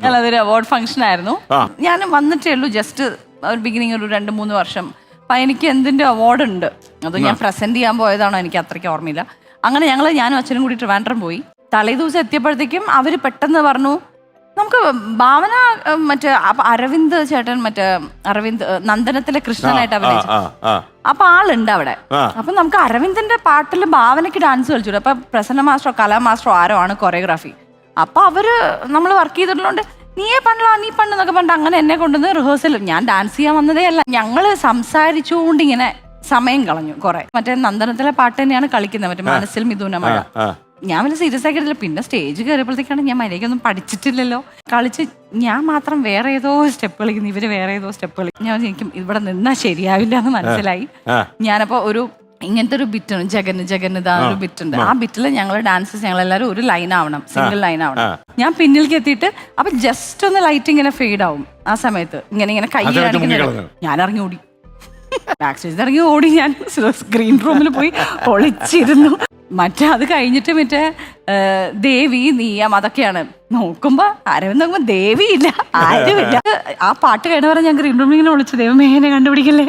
അല്ല, അതൊരു award function ആയിരുന്നു. ഞാൻ വന്നിട്ടേ ഉള്ളൂ, ജസ്റ്റ് ഒരു ബിഗിനിങ് ഒരു 2-3 വർഷം. അപ്പൊ എനിക്ക് എന്തിന്റെ അവാർഡ് ഉണ്ട്, അത് ഞാൻ പ്രസന്റ് ചെയ്യാൻ പോയതാണോ എനിക്ക് അത്രയ്ക്ക് ഓർമ്മയില്ല. അങ്ങനെ ഞാനും അച്ഛനും കൂടി ട്രിവാൻഡ്രം പോയി. തലേ ദിവസം എത്തിയപ്പോഴത്തേക്കും അവര് പെട്ടെന്ന് പറഞ്ഞു, നമുക്ക് ഭാവന മറ്റേ അരവിന്ദ് ചേട്ടൻ, അരവിന്ദ് നന്ദനത്തിലെ കൃഷ്ണനായിട്ട് അഭിനയിച്ചു. അപ്പൊ ആളുണ്ട് അവിടെ. അപ്പൊ നമുക്ക് അരവിന്ദിന്റെ പാട്ടിൽ ഭാവനയ്ക്ക് ഡാൻസ് കളിച്ചു. അപ്പൊ പ്രസന്ന മാസ്റ്ററോ കലാ മാസ്റ്ററോ ആരോ ആണ് കൊറിയോഗ്രാഫി. അപ്പൊ അവര് നമ്മൾ വർക്ക് ചെയ്തിട്ടുള്ളതുകൊണ്ട് നീ പണ്ടെന്നൊക്കെ പറഞ്ഞിട്ട് അങ്ങനെ എന്നെ കൊണ്ടുവന്ന് റിഹേഴ്സൽ. ഞാൻ ഡാൻസ് ചെയ്യാൻ വന്നതേ അല്ല, ഞങ്ങള് സംസാരിച്ചുകൊണ്ട് ഇങ്ങനെ സമയം കളഞ്ഞു കുറെ. മറ്റേ നന്ദനത്തിലെ പാട്ട് തന്നെയാണ് കളിക്കുന്നത്, മറ്റേ മനസ്സിൽ മിഥുന മഴ. ഞാൻ വലിയ സീരിയസ് ആക്കി എടുത്തില്ല. പിന്നെ സ്റ്റേജ് കയറിയപ്പോഴത്തേക്കാണ് ഞാൻ മര്യാദയ്ക്കൊന്നും പഠിച്ചിട്ടില്ലല്ലോ. കളിച്ച് ഞാൻ മാത്രം വേറെ ഏതോ സ്റ്റെപ്പ് കളിക്കുന്നു, ഇവര് വേറെ ഏതോ സ്റ്റെപ്പ് കളിക്കും. ഞാൻ എനിക്കും ഇവിടെ നിന്നാ ശരിയാവില്ല എന്ന് മനസ്സിലായി. ഞാനപ്പോ ഇങ്ങനത്തെ ഒരു ബിറ്റാണ് ജഗന്നിതാ ഒരു ബിറ്റുണ്ട്. ആ ബിറ്റിൽ ഞങ്ങൾ ഡാൻസേഴ്സ് ഞങ്ങളെല്ലാവരും ഒരു ലൈൻ ആവണം, സിംഗിൾ ലൈൻ ആവണം. ഞാൻ പിന്നിലേക്ക് എത്തിയിട്ട് അപ്പൊ ജസ്റ്റ് ഒന്ന് ലൈറ്റ് ഇങ്ങനെ ഫെയ്ഡ് ആവും. ആ സമയത്ത് ഇങ്ങനെ കൈ കാണിക്കുന്നത് ഞാൻ ഇറങ്ങി ഓടി, ബാക്ക് സ്റ്റേജിൽ ഇറങ്ങി ഓടി. ഞാൻ സ്ക്രീൻ റൂമിൽ പോയി ഒളിച്ചിരുന്നു. അത് കഴിഞ്ഞിട്ട് ദേവി നീയം അതൊക്കെയാണ് നോക്കുമ്പോ അരവിന്ദ് നോക്കുമ്പോ ദേവിയില്ല, ആരുമില്ല. ആ പാട്ട് കഴിഞ്ഞ പറഞ്ഞ ഞാൻ ഗ്രീൻ റൂമിൽ ഇങ്ങനെ വിളിച്ചു, ദൈവമേ എന്നെ കണ്ടുപിടിക്കല്ലേ.